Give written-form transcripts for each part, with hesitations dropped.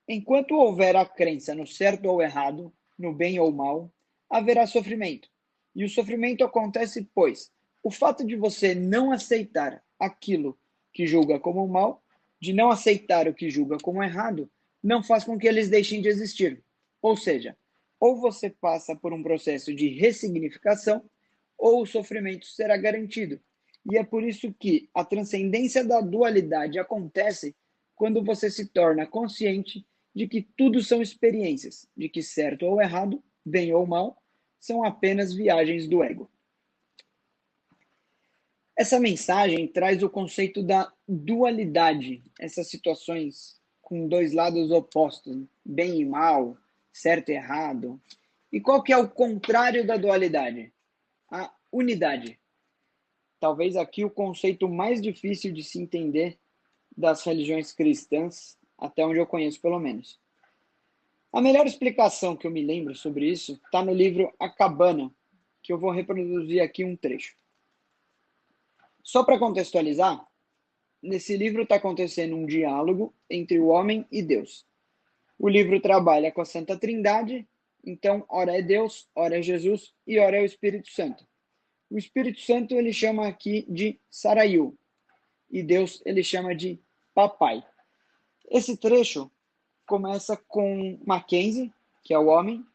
Enquanto houver a crença no certo ou errado, no bem ou mal, haverá sofrimento. E o sofrimento acontece, pois, o fato de você não aceitar aquilo que julga como mal, de não aceitar o que julga como errado, não faz com que eles deixem de existir. Ou seja, ou você passa por um processo de ressignificação, ou o sofrimento será garantido. E é por isso que a transcendência da dualidade acontece quando você se torna consciente de que tudo são experiências, de que certo ou errado, bem ou mal, são apenas viagens do ego. Essa mensagem traz o conceito da dualidade, essas situações com dois lados opostos, bem e mal, certo e errado. E qual que é o contrário da dualidade? A unidade. Talvez aqui o conceito mais difícil de se entender das religiões cristãs, até onde eu conheço pelo menos. A melhor explicação que eu me lembro sobre isso está no livro A Cabana, que eu vou reproduzir aqui um trecho. Só para contextualizar, nesse livro está acontecendo um diálogo entre o homem e Deus. O livro trabalha com a Santa Trindade, então, ora é Deus, ora é Jesus e ora é o Espírito Santo. O Espírito Santo ele chama aqui de Sarayu e Deus ele chama de Papai. Esse trecho começa com Mackenzie, que é o homem,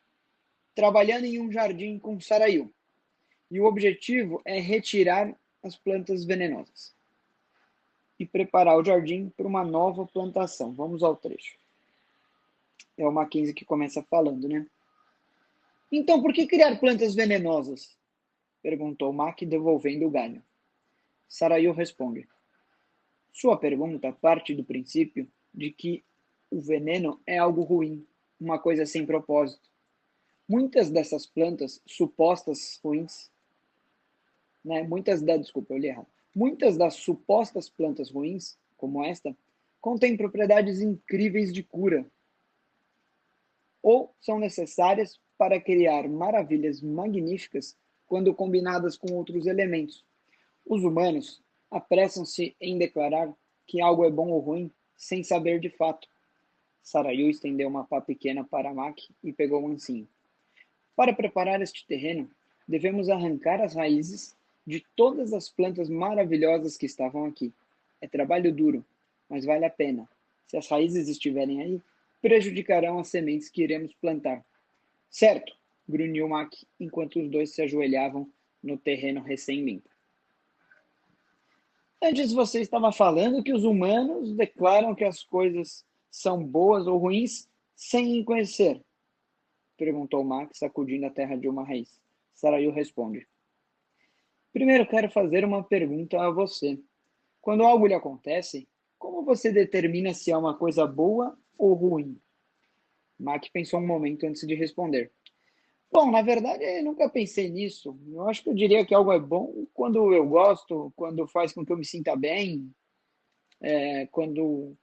trabalhando em um jardim com Sarayu. E o objetivo é retirar as plantas venenosas e preparar o jardim para uma nova plantação. Vamos ao trecho. É o Mackenzie que começa falando, né? Então, por que criar plantas venenosas? Perguntou Mac, devolvendo o galho. Sarayu responde. Sua pergunta parte do princípio de que o veneno é algo ruim, uma coisa sem propósito. Muitas dessas plantas supostas ruins, né? Desculpa, eu li errado. Muitas das supostas plantas ruins, como esta, contêm propriedades incríveis de cura ou são necessárias para criar maravilhas magníficas quando combinadas com outros elementos. Os humanos apressam-se em declarar que algo é bom ou ruim sem saber de fato. Sarayu estendeu uma pá pequena para Mac e pegou um ancinho. Para preparar este terreno, devemos arrancar as raízes de todas as plantas maravilhosas que estavam aqui. É trabalho duro, mas vale a pena. Se as raízes estiverem aí, prejudicarão as sementes que iremos plantar. Certo, grunhiu Mac, enquanto os dois se ajoelhavam no terreno recém-limpo. Antes você estava falando que os humanos declaram que as coisas são boas ou ruins sem conhecer, perguntou Max, sacudindo a terra de uma raiz. Sarayu responde. Primeiro quero fazer uma pergunta a você. Quando algo lhe acontece, como você determina se é uma coisa boa ou ruim? Mac pensou um momento antes de responder. Bom, na verdade, eu nunca pensei nisso. Eu acho que eu diria que algo é bom quando eu gosto, quando faz com que eu me sinta bem, quando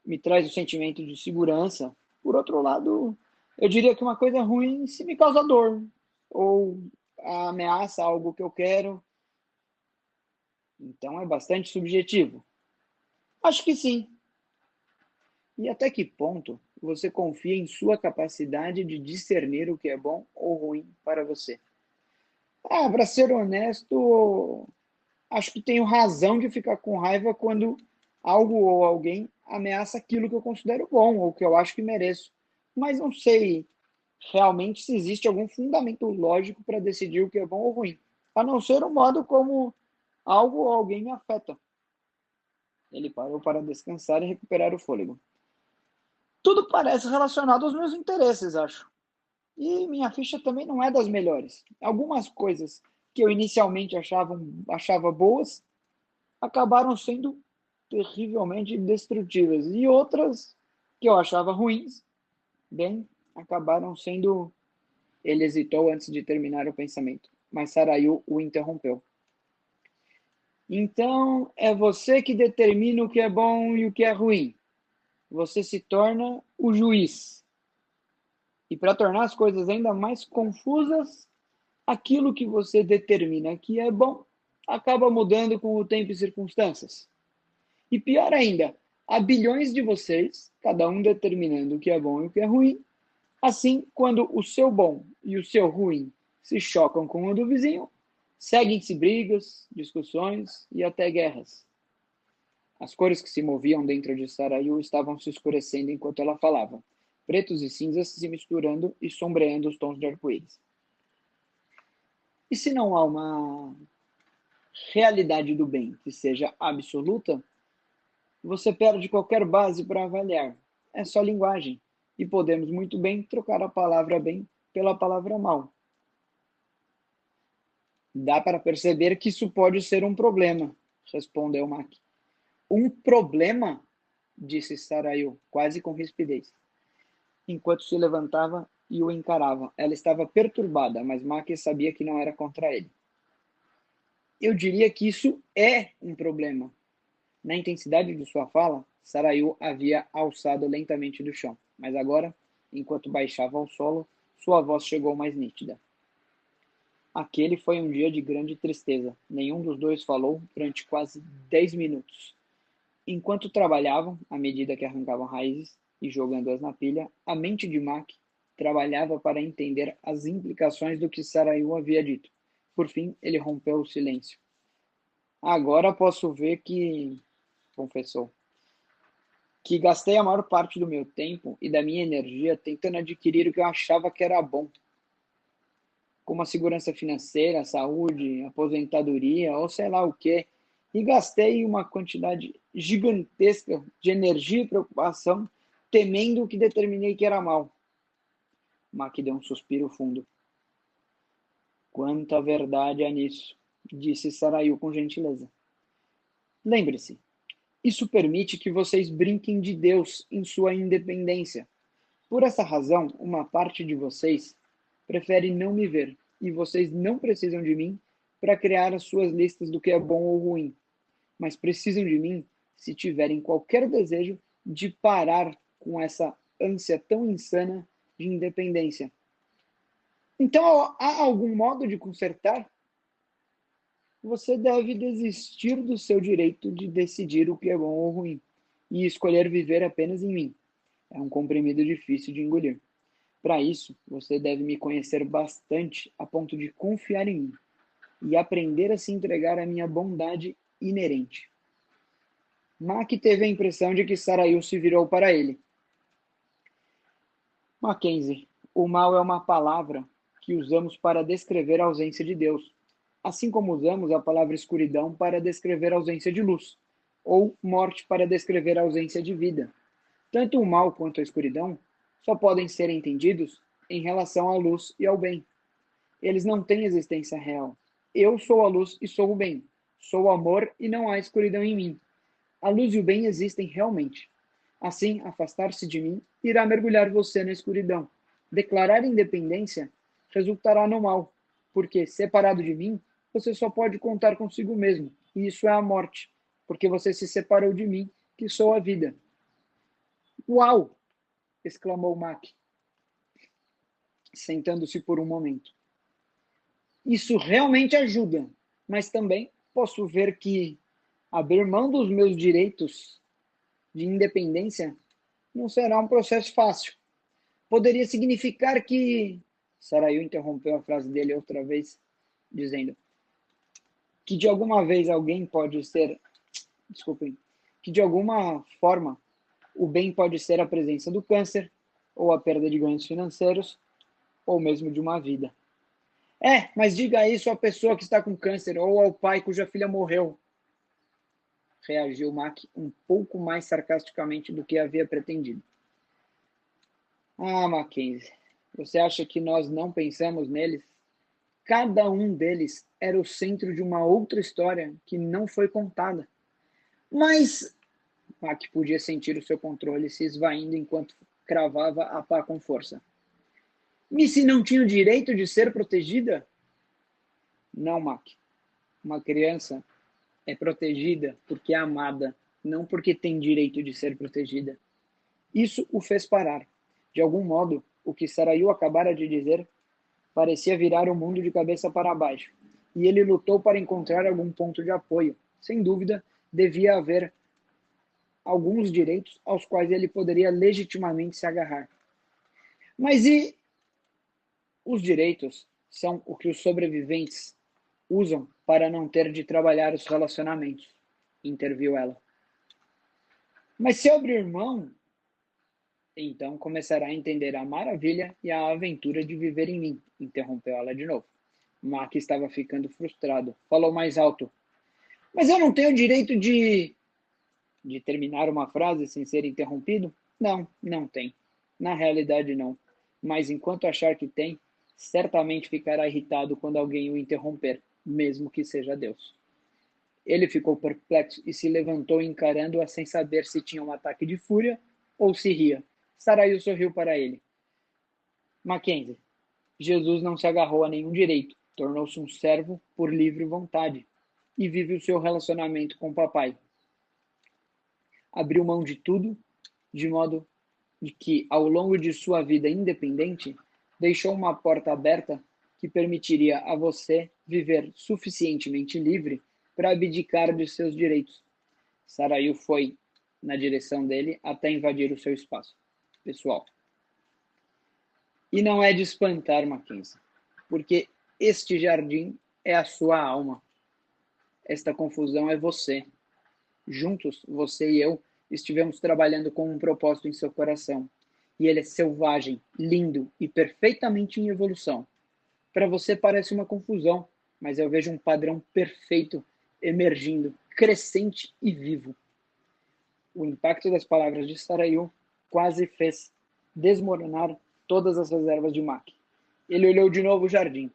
me traz o sentimento de segurança. Por outro lado, eu diria que uma coisa ruim se me causa dor ou ameaça algo que eu quero. Então é bastante subjetivo. Acho que sim. E até que ponto você confia em sua capacidade de discernir o que é bom ou ruim para você? Para ser honesto, acho que tenho razão de ficar com raiva quando algo ou alguém ameaça aquilo que eu considero bom ou que eu acho que mereço. Mas não sei realmente se existe algum fundamento lógico para decidir o que é bom ou ruim, a não ser o modo como algo ou alguém me afeta. Ele parou para descansar e recuperar o fôlego. Tudo parece relacionado aos meus interesses, acho. E minha ficha também não é das melhores. Algumas coisas que eu inicialmente achava boas acabaram sendo terrivelmente destrutivas. E outras que eu achava ruins, bem, acabaram sendo. Ele hesitou antes de terminar o pensamento, mas Sarayu o interrompeu. Então, é você que determina o que é bom e o que é ruim. Você se torna o juiz. E para tornar as coisas ainda mais confusas, aquilo que você determina que é bom acaba mudando com o tempo e circunstâncias. E pior ainda, Há bilhões de vocês, cada um determinando o que é bom e o que é ruim. Assim, quando o seu bom e o seu ruim se chocam com o do vizinho, seguem-se brigas, discussões e até guerras. As cores que se moviam dentro de Sarayu estavam se escurecendo enquanto ela falava, pretos e cinzas se misturando e sombreando os tons de arco-íris. E se não há uma realidade do bem que seja absoluta, você perde qualquer base para avaliar. É só linguagem. E podemos muito bem trocar a palavra bem pela palavra mal. Dá para perceber que isso pode ser um problema, respondeu Mac. Um problema? Disse Sarayu, quase com rispidez, enquanto se levantava e o encarava. Ela estava perturbada, mas Mac sabia que não era contra ele. Eu diria que isso é um problema. Na intensidade de sua fala, Sarayu havia alçado lentamente do chão, mas agora, enquanto baixava ao solo, sua voz chegou mais nítida. Aquele foi um dia de grande tristeza. Nenhum dos dois falou durante quase 10 minutos. Enquanto trabalhavam, à medida que arrancavam raízes e jogando-as na pilha, a mente de Mac trabalhava para entender as implicações do que Sarayu havia dito. Por fim, ele rompeu o silêncio. Agora posso ver que, confessou, que gastei a maior parte do meu tempo e da minha energia tentando adquirir o que eu achava que era bom, como a segurança financeira, saúde, aposentadoria ou sei lá o quê, e gastei uma quantidade gigantesca de energia e preocupação temendo o que determinei que era mal. Mac deu um suspiro fundo. Quanta verdade há nisso, disse Sarayu com gentileza. Lembre-se, isso permite que vocês brinquem de Deus em sua independência. Por essa razão, uma parte de vocês prefere não me ver, e vocês não precisam de mim para criar as suas listas do que é bom ou ruim, mas precisam de mim se tiverem qualquer desejo de parar com essa ânsia tão insana de independência. Então, há algum modo de consertar? Você deve desistir do seu direito de decidir o que é bom ou ruim e escolher viver apenas em mim. É um comprimido difícil de engolir. Para isso, você deve me conhecer bastante a ponto de confiar em mim e aprender a se entregar à minha bondade inerente. Mac teve a impressão de que Sarayu se virou para ele. Mackenzie, o mal é uma palavra que usamos para descrever a ausência de Deus, assim como usamos a palavra escuridão para descrever a ausência de luz, ou morte para descrever a ausência de vida. Tanto o mal quanto a escuridão só podem ser entendidos em relação à luz e ao bem. Eles não têm existência real. Eu sou a luz e sou o bem. Sou o amor e não há escuridão em mim. A luz e o bem existem realmente. Assim, afastar-se de mim irá mergulhar você na escuridão. Declarar independência resultará no mal, porque, separado de mim, você só pode contar consigo mesmo, e isso é a morte, porque você se separou de mim, que sou a vida. Uau! Exclamou Mac, sentando-se por um momento. Isso realmente ajuda, mas também posso ver que abrir mão dos meus direitos de independência não será um processo fácil. Poderia significar que... Sarayu interrompeu a frase dele outra vez, dizendo que de alguma vez alguém pode ser... Desculpem. Que de alguma forma o bem pode ser a presença do câncer, ou a perda de ganhos financeiros, ou mesmo de uma vida. Mas diga isso à pessoa que está com câncer, ou ao pai cuja filha morreu. Reagiu Mac um pouco mais sarcasticamente do que havia pretendido. Mackenzie, você acha que nós não pensamos neles? Cada um deles era o centro de uma outra história que não foi contada. Mas Mac podia sentir o seu controle se esvaindo enquanto cravava a pá com força. Missy não tinha o direito de ser protegida? Não, Mac. Uma criança é protegida porque é amada, não porque tem direito de ser protegida. Isso o fez parar. De algum modo, o que Sarayu acabara de dizer parecia virar o mundo de cabeça para baixo, e ele lutou para encontrar algum ponto de apoio. Sem dúvida, devia haver alguns direitos aos quais ele poderia legitimamente se agarrar. Mas e os direitos são o que os sobreviventes usam para não ter de trabalhar os relacionamentos, interviu ela. Mas se eu abrir mão, então começará a entender a maravilha e a aventura de viver em mim, interrompeu ela de novo. Mac estava ficando frustrado. Falou mais alto. Mas eu não tenho o direito de terminar uma frase sem ser interrompido? Não, não tem. Na realidade, não. Mas enquanto achar que tem, certamente ficará irritado quando alguém o interromper, mesmo que seja Deus. Ele ficou perplexo e se levantou encarando-a sem saber se tinha um ataque de fúria ou se ria. Saraí sorriu para ele. Mackenzie, Jesus não se agarrou a nenhum direito, tornou-se um servo por livre vontade e vive o seu relacionamento com o papai. Abriu mão de tudo, de modo de que, ao longo de sua vida independente, deixou uma porta aberta que permitiria a você viver suficientemente livre para abdicar de seus direitos. Saraí foi na direção dele até invadir o seu espaço pessoal. E não é de espantar, Mackenzie, porque este jardim é a sua alma. Esta confusão é você. Juntos, você e eu, estivemos trabalhando com um propósito em seu coração. E ele é selvagem, lindo e perfeitamente em evolução. Para você parece uma confusão, mas eu vejo um padrão perfeito emergindo, crescente e vivo. O impacto das palavras de Sarayu quase fez desmoronar todas as reservas de Mac. Ele olhou de novo o jardim,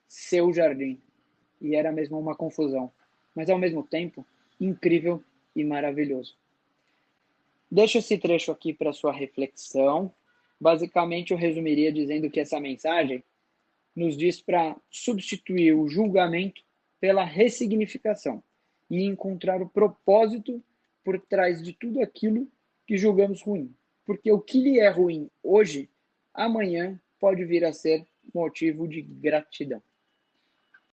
seu jardim, e era mesmo uma confusão, mas ao mesmo tempo incrível e maravilhoso. Deixo esse trecho aqui para sua reflexão. Basicamente, eu resumiria dizendo que essa mensagem nos diz para substituir o julgamento pela ressignificação e encontrar o propósito por trás de tudo aquilo que julgamos ruim. Porque o que lhe é ruim hoje, amanhã pode vir a ser motivo de gratidão.